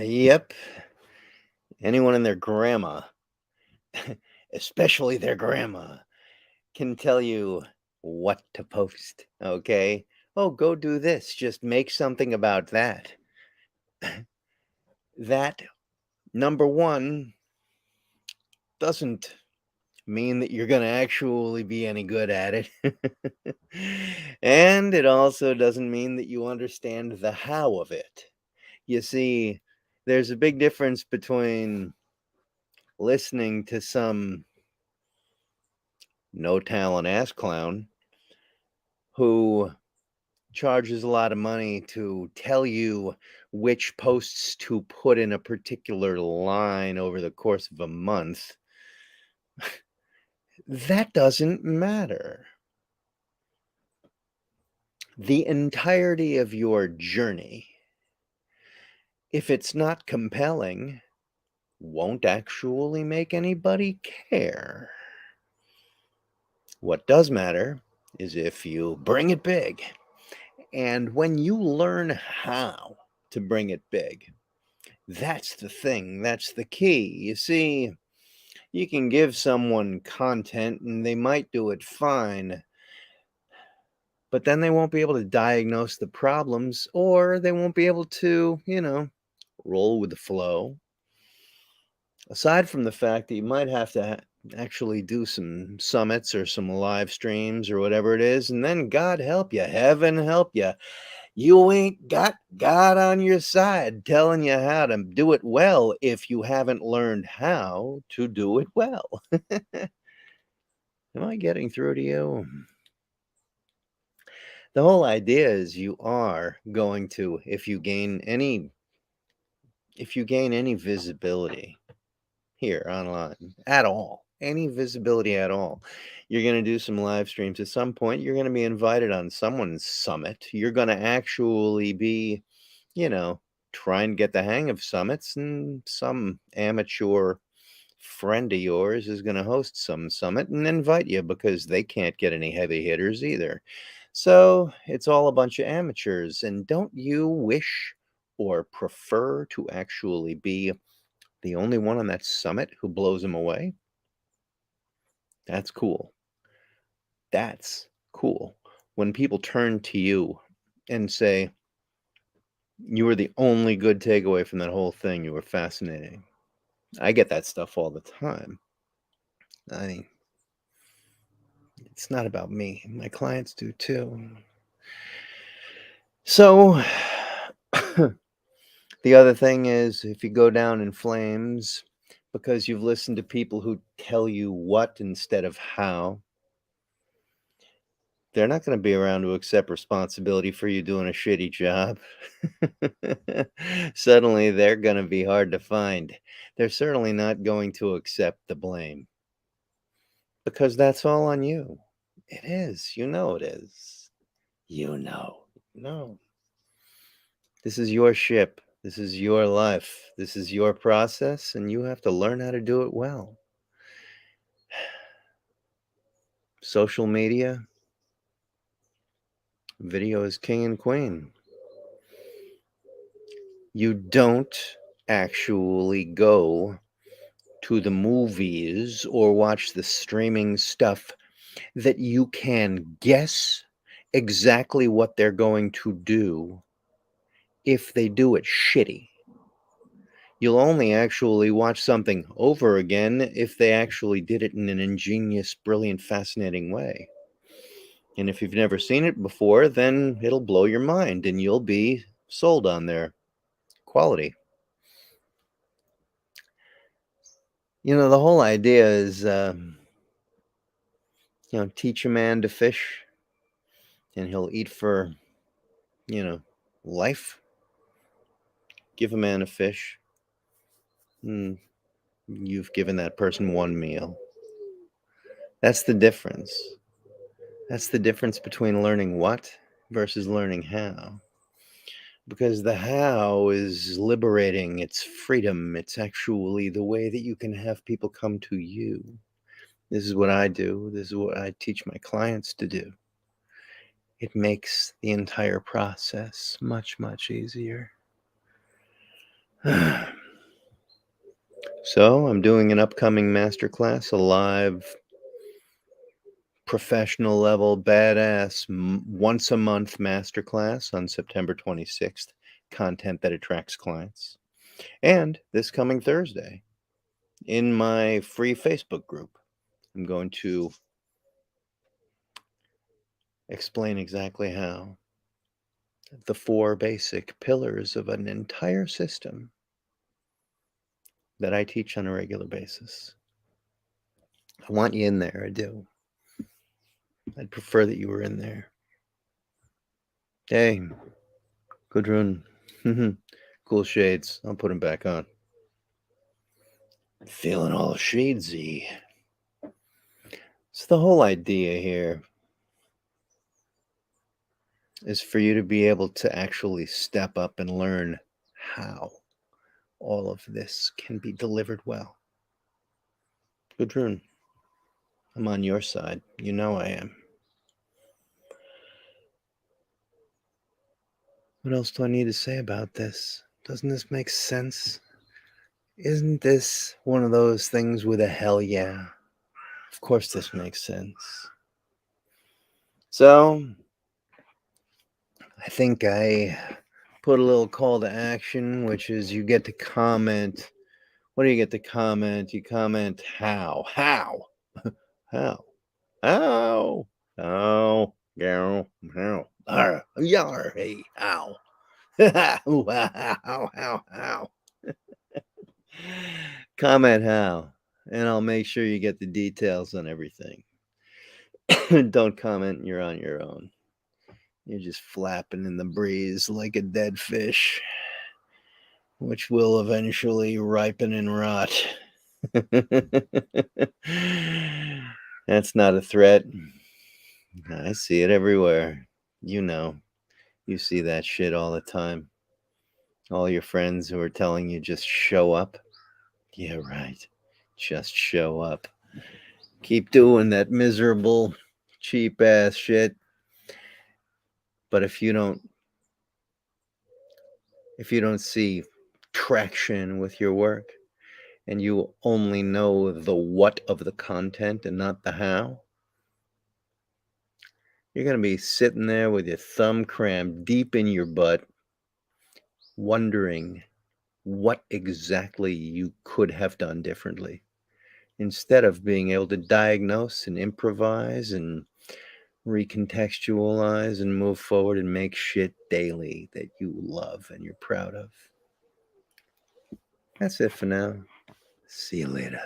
Yep. Anyone and their grandma, especially their grandma, can tell you what to post. Okay. Oh, go do this. Just make something about that. That, number one, doesn't mean that you're going to actually be any good at it. And it also doesn't mean that you understand the how of it. You see, there's a big difference between listening to some no talent ass clown who charges a lot of money to tell you which posts to put in a particular line over the course of a month. That doesn't matter. The entirety of your journey, if it's not compelling, won't actually make anybody care. What does matter is if you bring it big. And when you learn how to bring it big, that's the thing, that's the key. You see, you can give someone content and they might do it fine, but then they won't be able to diagnose the problems or they won't be able to, roll with the flow. Aside from the fact that you might have to actually do some summits or some live streams or whatever it is, and then God help you, heaven help you, you ain't got God on your side telling you how to do it well if you haven't learned how to do it well. Am I getting through to you? The whole idea is you are going to, if you gain any visibility here online at all, any visibility at all, you're going to do some live streams at some point. You're going to be invited on someone's summit. You're going to actually be, you know, trying to get the hang of summits, and some amateur friend of yours is going to host some summit and invite you because they can't get any heavy hitters either. So it's all a bunch of amateurs. And don't you wish or prefer to actually be the only one on that summit who blows them away? That's cool. That's cool. When people turn to you and say, you were the only good takeaway from that whole thing, you were fascinating. I get that stuff all the time. I mean, it's not about me. My clients do too. So, the other thing is if you go down in flames because you've listened to people who tell you what instead of how, they're not going to be around to accept responsibility for you doing a shitty job. Suddenly, they're going to be hard to find. They're certainly not going to accept the blame because that's all on you. It is. You know it is. You know. No. This is your ship. This is your life. This is your process, and you have to learn how to do it well. Social media, video is king and queen. You don't actually go to the movies or watch the streaming stuff that you can guess exactly what they're going to do if they do it shitty. You'll only actually watch something over again if they actually did it in an ingenious, brilliant, fascinating way. And if you've never seen it before, then it'll blow your mind and you'll be sold on their quality. The whole idea is, teach a man to fish and he'll eat for, you know, life. Give a man a fish, and you've given that person one meal. That's the difference. That's the difference between learning what versus learning how. Because the how is liberating, it's freedom, it's actually the way that you can have people come to you. This is what I do, this is what I teach my clients to do. It makes the entire process much, much easier. So I'm doing an upcoming masterclass, a live, professional level, badass, once a month masterclass on September 26th. Content that attracts clients. And this coming Thursday, in my free Facebook group, I'm going to explain exactly how the 4 basic pillars of an entire system that I teach on a regular basis. I want you in there. I do. I'd prefer that you were in there. Hey, good run. Cool shades. I'll put them back on. Feeling all shadesy. So the whole idea here is for you to be able to actually step up and learn how all of this can be delivered well. Gudrun, I'm on your side. You know I am. What else do I need to say about this? Doesn't this make sense? Isn't this one of those things with a hell yeah? Of course this makes sense. So, I think I put a little call to action, which is you get to comment. What do you get to comment? You comment how. How? How? How? How? How? Yar, hey, how? How? Comment how, and I'll make sure you get the details on everything. Don't comment, you're on your own. You're just flapping in the breeze like a dead fish, which will eventually ripen and rot. That's not a threat. I see it everywhere. You know, you see that shit all the time. All your friends who are telling you just show up. Yeah, right. Just show up. Keep doing that miserable, cheap ass shit. But if you don't see traction with your work and you only know the what of the content and not the how, you're going to be sitting there with your thumb crammed deep in your butt, wondering what exactly you could have done differently, instead of being able to diagnose and improvise and recontextualize and move forward and make shit daily that you love and you're proud of. That's it for now. See you later.